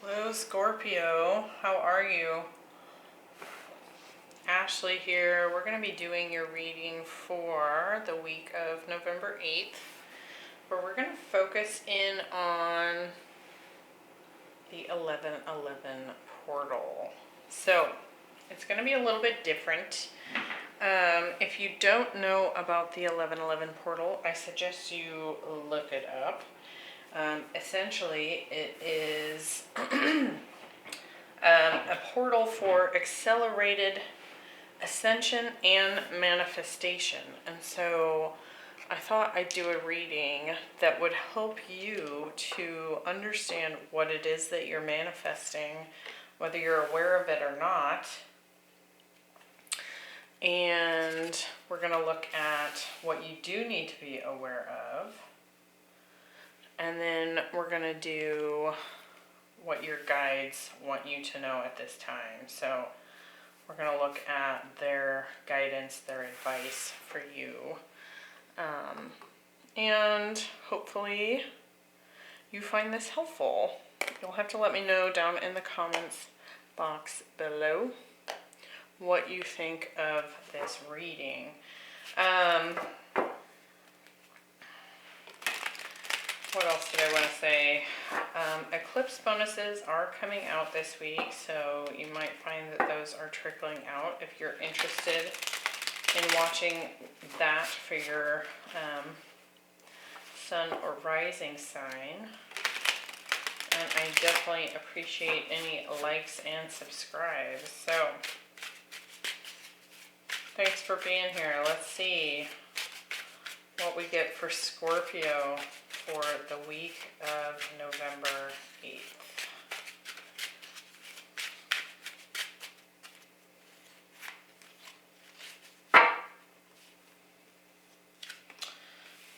Hello, Scorpio. How are you? Ashley here. We're going to be doing your reading for the week of November 8th, where we're going to focus in on the 1111 portal. So, it's going to be a little bit different. If you don't know about the 1111 portal, I suggest you look it up. Essentially, it is a portal for accelerated ascension and manifestation. And so I thought I'd do a reading that would help you to understand what it is that you're manifesting, whether you're aware of it or not. And we're going to look at what you do need to be aware of. And then we're going to do what your guides want you to know at this time. So we're going to look at their guidance, their advice for you. And hopefully you find this helpful. You'll have to let me know down in the comments box below what you think of this reading. What else did I want to say? Eclipse bonuses are coming out this week, so you might find that those are trickling out if you're interested in watching that for your sun or rising sign. And I definitely appreciate any likes and subscribes. So, thanks for being here. Let's see what we get for Scorpio for the week of November 8th.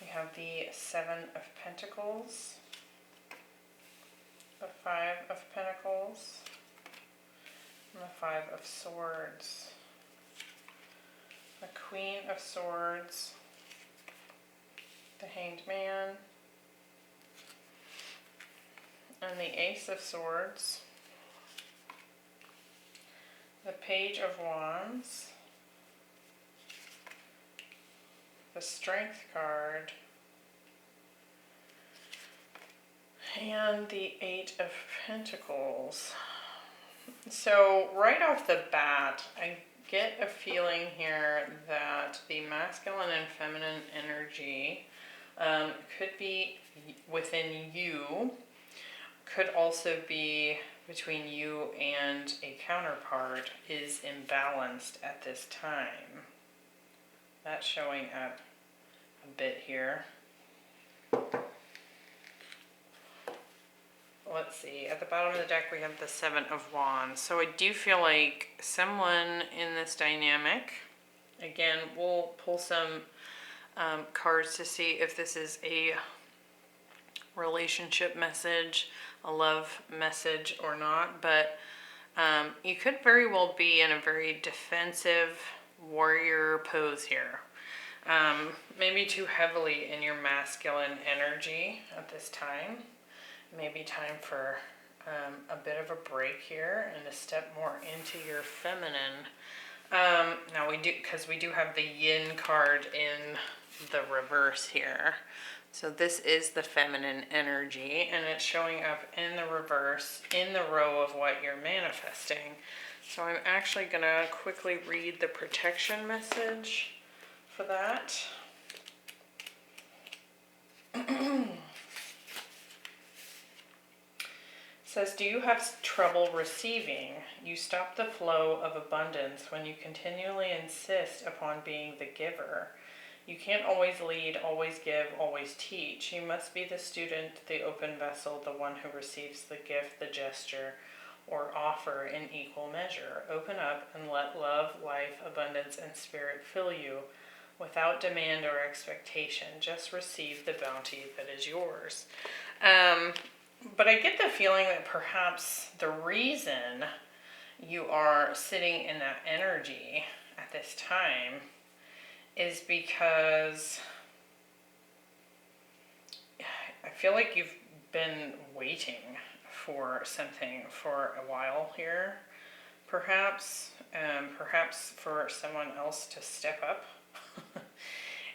We have the Seven of Pentacles, the Five of Pentacles, and the Five of Swords, the Queen of Swords, the Hanged Man, and the Ace of Swords, the Page of Wands, the Strength card, and the Eight of Pentacles. So right off the bat, I get a feeling here that the masculine and feminine energy could be within you, could also be between you and a counterpart, is imbalanced at this time. That's showing up a bit here. Let's see, at the bottom of the deck we have the Seven of Wands. So I do feel like someone in this dynamic, again, we'll pull some cards to see if this is a relationship message, a love message or not, but you could very well be in a very defensive warrior pose here. Maybe too heavily in your masculine energy at this time. Maybe time for a bit of a break here and to step more into your feminine. Now we do, because we do have the Yin card in the reverse here. So this is the feminine energy, and it's showing up in the reverse, in the row of what you're manifesting. So I'm actually going to quickly read the protection message for that. It says, do you have trouble receiving? You stop the flow of abundance when you continually insist upon being the giver. You can't always lead, always give, always teach. You must be the student, the open vessel, the one who receives the gift, the gesture, or offer in equal measure. Open up and let love, life, abundance, and spirit fill you without demand or expectation. Just receive the bounty that is yours. But I get the feeling that perhaps the reason you are sitting in that energy at this time is because I feel like you've been waiting for something for a while here, perhaps. Perhaps for someone else to step up.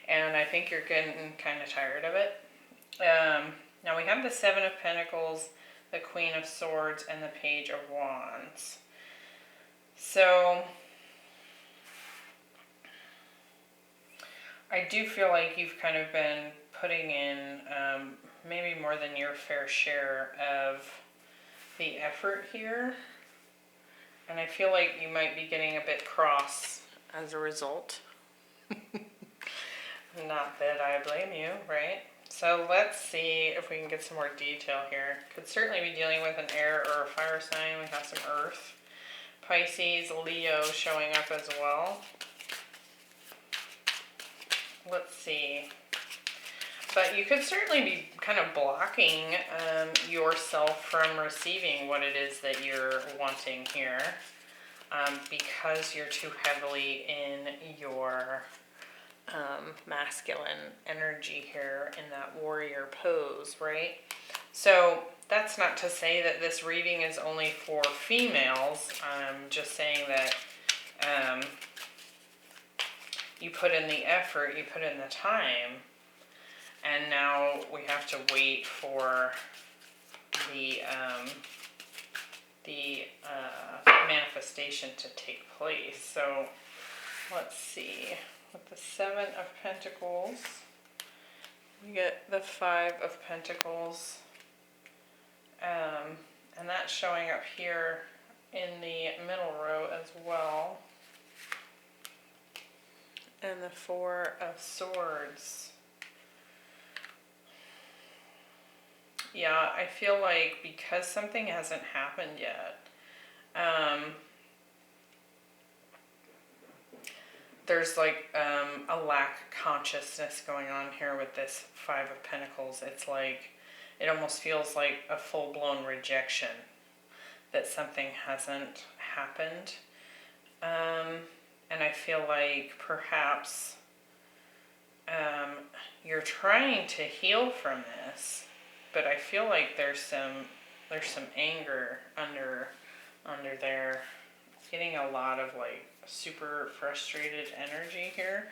And I think you're getting kind of tired of it. Now we have the Seven of Pentacles, the Queen of Swords, and the Page of Wands. So I do feel like you've kind of been putting in maybe more than your fair share of the effort here. And I feel like you might be getting a bit cross as a result. Not that I blame you, right? So let's see if we can get some more detail here. Could certainly be dealing with an air or a fire sign. We have some earth. Pisces, Leo showing up as well. Let's see. But you could certainly be kind of blocking yourself from receiving what it is that you're wanting here because you're too heavily in your masculine energy here in that warrior pose, right? So that's not to say that this reading is only for females. I'm just saying that you put in the effort, you put in the time, and now we have to wait for the manifestation to take place. So let's see. With the Seven of Pentacles, we get the Five of Pentacles, and that's showing up here in the middle row as well. And the Four of Swords. Yeah, I feel like because something hasn't happened yet, there's like a lack of consciousness going on here with this Five of Pentacles. It's like, it almost feels like a full-blown rejection that something hasn't happened. And I feel like perhaps you're trying to heal from this, but I feel like there's some anger under there. Getting a lot of like super frustrated energy here.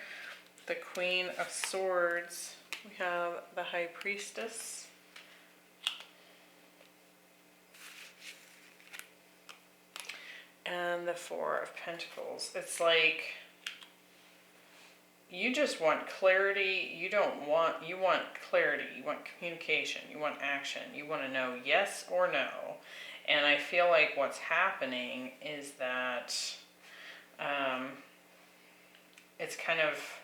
The Queen of Swords. We have the High Priestess. And the Four of Pentacles. It's like you just want clarity. You want clarity. You want communication. You want action. You want to know yes or no. And I feel like what's happening is that it's kind of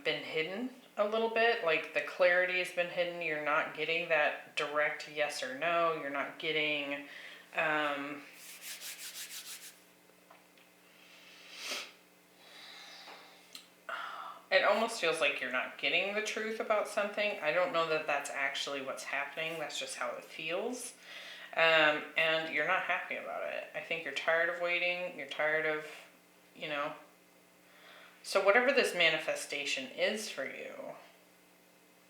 been hidden a little bit. Like the clarity has been hidden. You're not getting that direct yes or no. You're not getting it almost feels like you're not getting the truth about something. I don't know that that's actually what's happening. That's just how it feels. And you're not happy about it. I think you're tired of waiting. You're tired of, So whatever this manifestation is for you,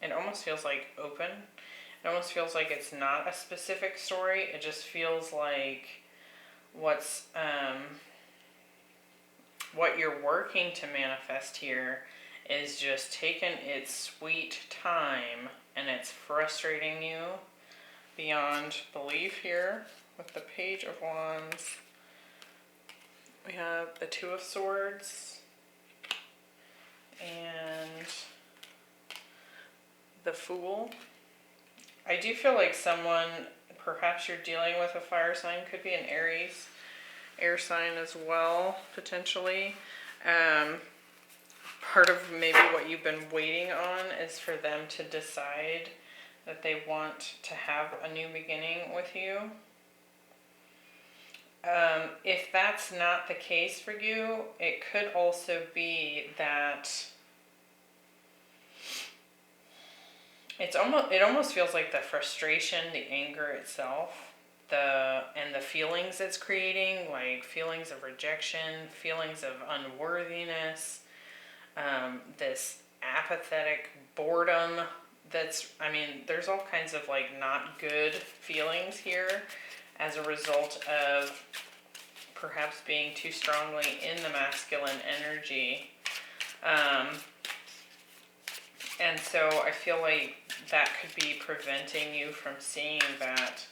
it almost feels like open. It almost feels like it's not a specific story. It just feels like what you're working to manifest here is just taking its sweet time, and it's frustrating you beyond belief here with the Page of Wands. We have the Two of Swords and the Fool. I do feel like someone, perhaps you're dealing with a fire sign, could be an Aries, air sign as well, potentially. Part of maybe what you've been waiting on is for them to decide that they want to have a new beginning with you. If that's not the case for you, it could also be that it almost feels like the frustration, the anger itself, and the feelings it's creating, like feelings of rejection, feelings of unworthiness, this apathetic boredom I mean, there's all kinds of like not good feelings here as a result of perhaps being too strongly in the masculine energy. And so I feel like that could be preventing you from seeing that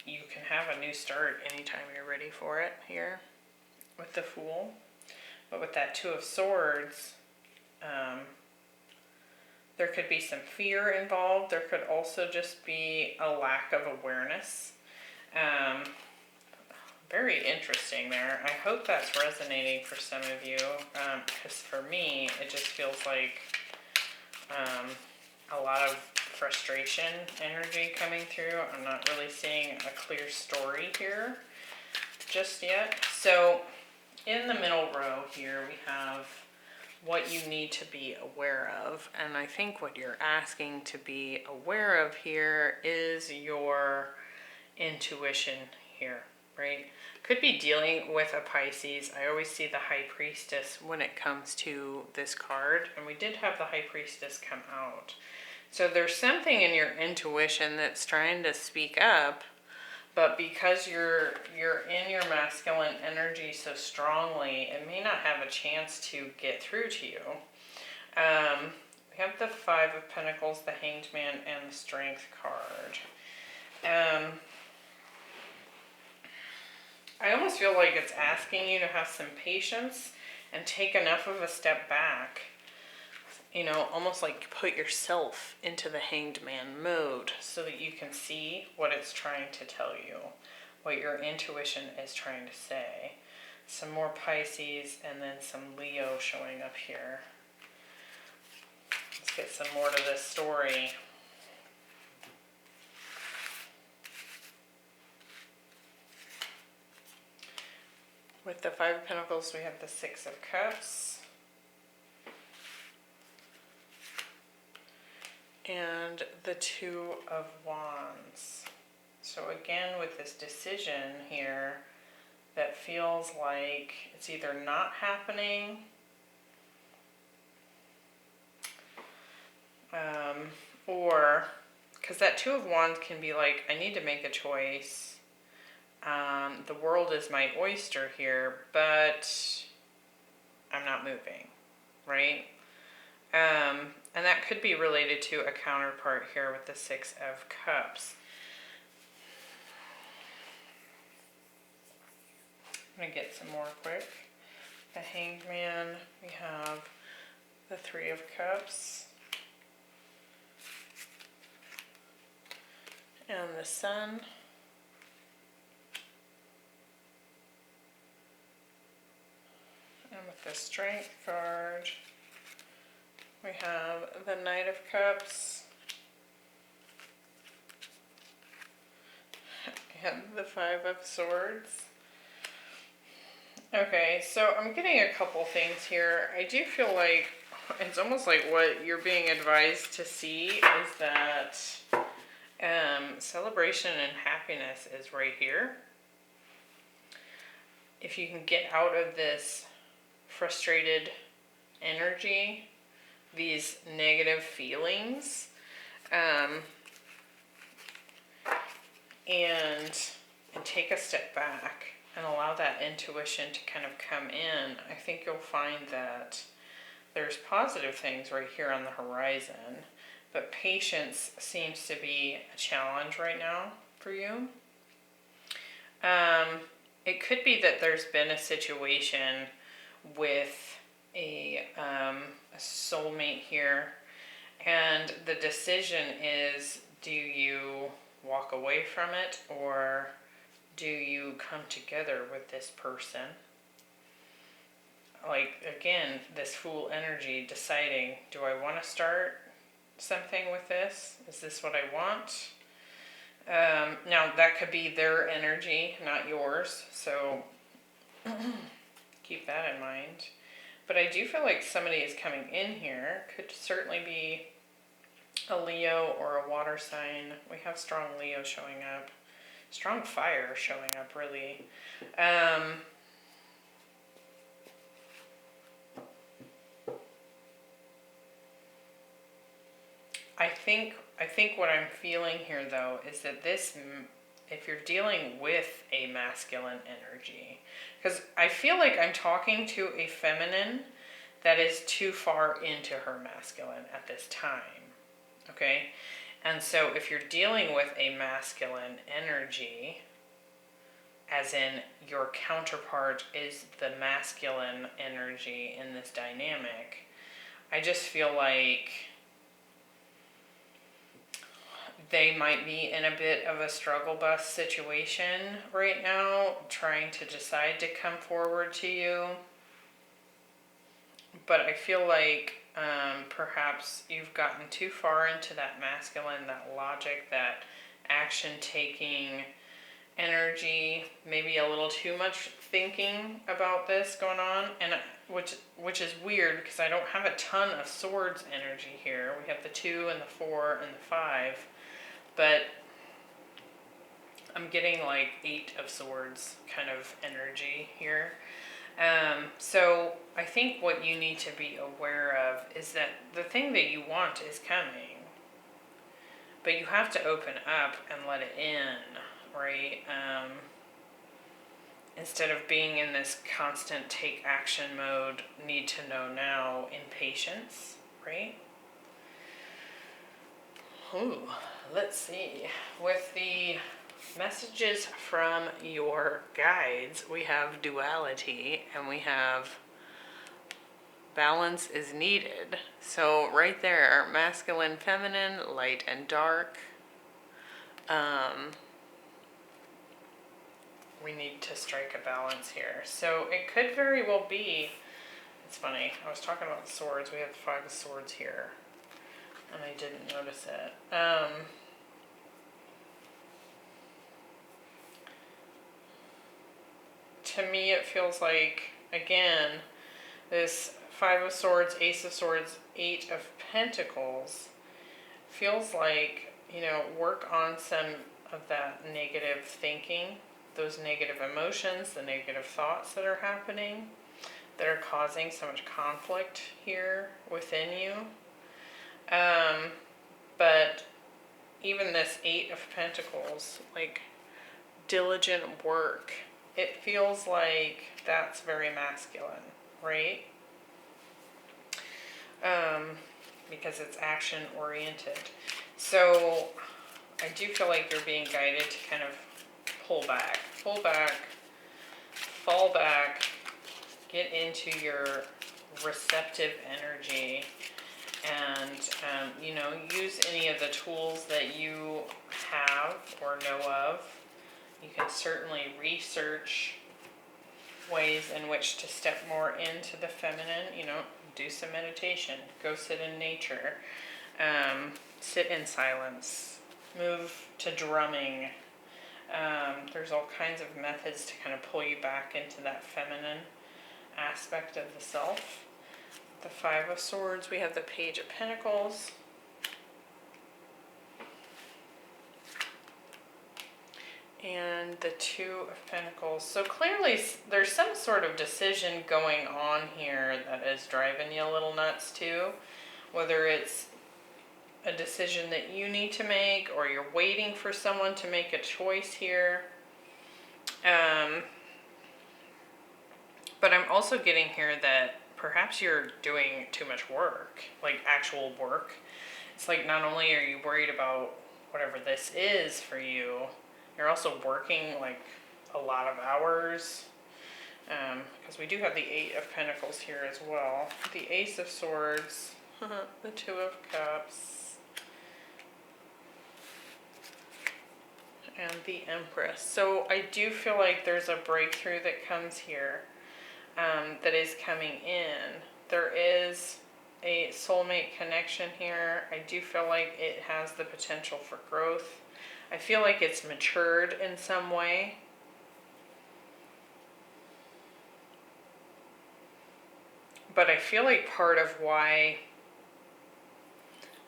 you can have a new start anytime you're ready for it here with the Fool. But with that Two of Swords, there could be some fear involved. There could also just be a lack of awareness. Very interesting there. I hope that's resonating for some of you, because for me, it just feels like a lot of frustration energy coming through. I'm not really seeing a clear story here just yet. So in the middle row here, we have what you need to be aware of. And I think what you're asking to be aware of here is your intuition here, right? Could be dealing with a Pisces. I always see the High Priestess when it comes to this card, and we did have the High Priestess come out. So there's something in your intuition that's trying to speak up, but because you're in your masculine energy so strongly, it may not have a chance to get through to you. We have the Five of Pentacles, the Hanged Man, and the Strength card. I almost feel like it's asking you to have some patience and take enough of a step back. You know, almost like put yourself into the Hanged Man mode so that you can see what it's trying to tell you, what your intuition is trying to say. Some more Pisces and then some Leo showing up here. Let's get some more to this story. With the Five of Pentacles, we have the Six of Cups. And the Two of Wands. So again, with this decision here, that feels like it's either not happening, or, because that Two of Wands can be like, I need to make a choice. The world is my oyster here, but I'm not moving, right? And that could be related to a counterpart here with the Six of Cups. I'm going to get some more quick. The Hanged Man, we have the Three of Cups, and the Sun. And with the Strength card, we have the Knight of Cups and the Five of Swords. Okay, so I'm getting a couple things here. I do feel like it's almost like what you're being advised to see is that celebration and happiness is right here. If you can get out of this frustrated energy, these negative feelings, and take a step back and allow that intuition to kind of come in, I think you'll find that there's positive things right here on the horizon, but patience seems to be a challenge right now for you. It could be that there's been a situation with a soulmate here, and the decision is, do you walk away from it, or do you come together with this person? Like, again, this Fool energy, deciding, do I want to start something with this? Is this what I want? Now, that could be their energy, not yours, so keep that in mind. But I do feel like somebody is coming in here. Could certainly be a Leo or a water sign. We have strong Leo showing up. Strong fire showing up, really. I think what I'm feeling here though is that this, if you're dealing with a masculine energy, because I feel like I'm talking to a feminine that is too far into her masculine at this time. Okay? And so if you're dealing with a masculine energy, as in your counterpart is the masculine energy in this dynamic, I just feel like they might be in a bit of a struggle bus situation right now, trying to decide to come forward to you. But I feel like perhaps you've gotten too far into that masculine, that logic, that action-taking energy, maybe a little too much thinking about this going on, and which is weird because I don't have a ton of swords energy here. We have the 2 and the 4 and the 5, but I'm getting like 8 of swords kind of energy here. So I think what you need to be aware of is that the thing that you want is coming, but you have to open up and let it in, right? Instead of being in this constant take action mode, need to know now, impatience, right? Ooh, let's see. With the messages from your guides, we have duality and we have balance is needed. So right there, masculine, feminine, light and dark. We need to strike a balance here. So it could very well be, it's funny, I was talking about swords, we have the 5 of swords here, and I didn't notice it. To me it feels like, again, this 5 of swords, ace of swords, 8 of pentacles, feels like, work on some of that negative thinking, those negative emotions, the negative thoughts that are happening, that are causing so much conflict here within you. But even this 8 of pentacles, like diligent work, it feels like that's very masculine, right? Because it's action oriented. So I do feel like you're being guided to kind of pull back, fall back, get into your receptive energy, and use any of the tools that you have or know of. You can certainly research ways in which to step more into the feminine, do some meditation, go sit in nature, sit in silence, move to drumming. There's all kinds of methods to kind of pull you back into that feminine aspect of the self. The 5 of swords, we have the Page of Pentacles. And the 2 of Pentacles. So clearly there's some sort of decision going on here that is driving you a little nuts too. Whether it's a decision that you need to make, or you're waiting for someone to make a choice here. But I'm also getting here that perhaps you're doing too much work, like actual work. It's like not only are you worried about whatever this is for you, you're also working like a lot of hours. Because we do have the 8 of Pentacles here as well. The Ace of Swords, the 2 of Cups, and the Empress. So I do feel like there's a breakthrough that comes here, that is coming in. There is a soulmate connection here. I do feel like it has the potential for growth. I feel like it's matured in some way. But I feel like part of why,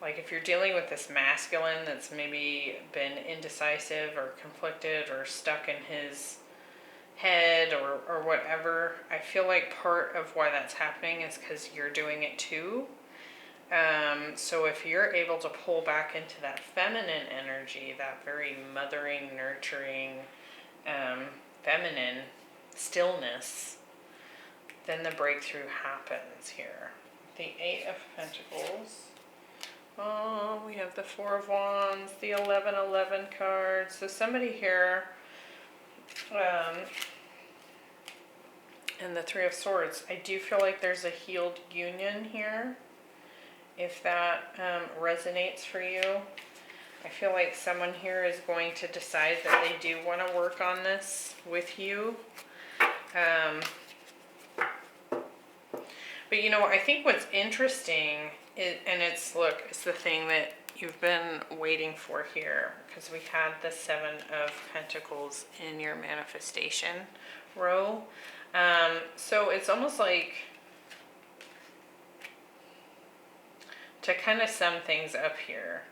like if you're dealing with this masculine that's maybe been indecisive or conflicted or stuck in his head or whatever, I feel like part of why that's happening is because you're doing it too. So if you're able to pull back into that feminine energy, that very mothering, nurturing, feminine stillness, then the breakthrough happens here. The Eight of Pentacles. Oh, we have the Four of Wands, the 1111 card. So somebody here, and the Three of Swords. I do feel like there's a healed union here. If that resonates for you, I feel like someone here is going to decide that they do want to work on this with you. But you know, I think what's interesting is, and it's the thing that you've been waiting for here, because we had the Seven of Pentacles in your manifestation row. So it's almost like, to kind of sum things up here,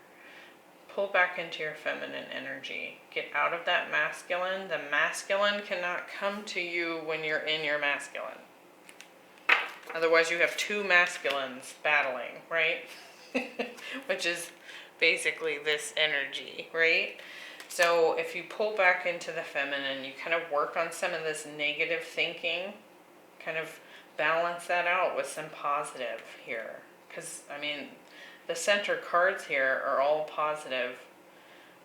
pull back into your feminine energy. Get out of that masculine. The masculine cannot come to you when you're in your masculine. Otherwise you have two masculines battling, right? Which is basically this energy, right? So if you pull back into the feminine, you kind of work on some of this negative thinking, kind of balance that out with some positive here. Because, I mean, the center cards here are all positive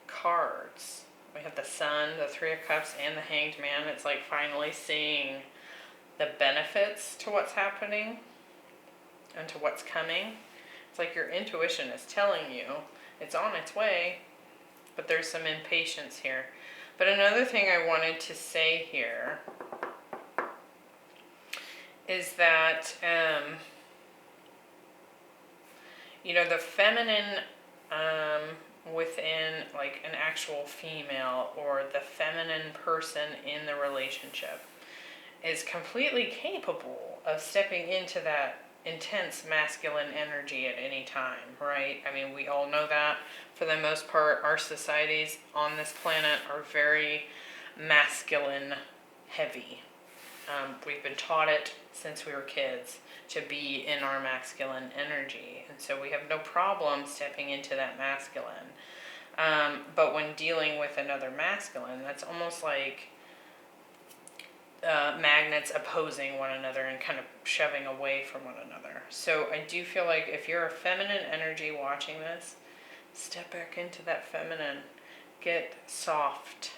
cards. We have the Sun, the Three of Cups, and the Hanged Man. It's like finally seeing the benefits to what's happening and to what's coming. It's like your intuition is telling you it's on its way, but there's some impatience here. But another thing I wanted to say here is that, you know, the feminine within like an actual female, or the feminine person in the relationship, is completely capable of stepping into that intense masculine energy at any time, right? I mean, we all know that. For the most part, our societies on this planet are very masculine heavy. We've been taught it since we were kids to be in our masculine energy, and so we have no problem stepping into that masculine. But when dealing with another masculine, that's almost like magnets opposing one another and kind of shoving away from one another. So I do feel like if you're a feminine energy watching this, step back into that feminine. Get soft.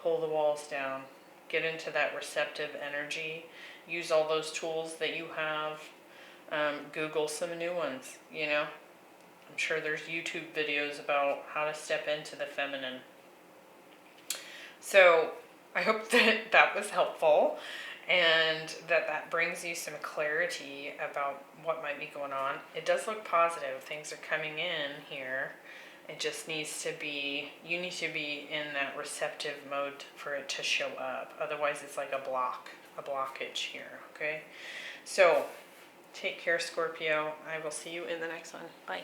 Pull the walls down. Get into that receptive energy. Use all those tools that you have. Google some new ones, you know. I'm sure there's YouTube videos about how to step into the feminine. So I hope that that was helpful, and that brings you some clarity about what might be going on. It does look positive. Things are coming in here. It just needs to be, you need to be in that receptive mode for it to show up. Otherwise it's like a blockage here, okay? So take care, Scorpio. I will see you in the next one. Bye.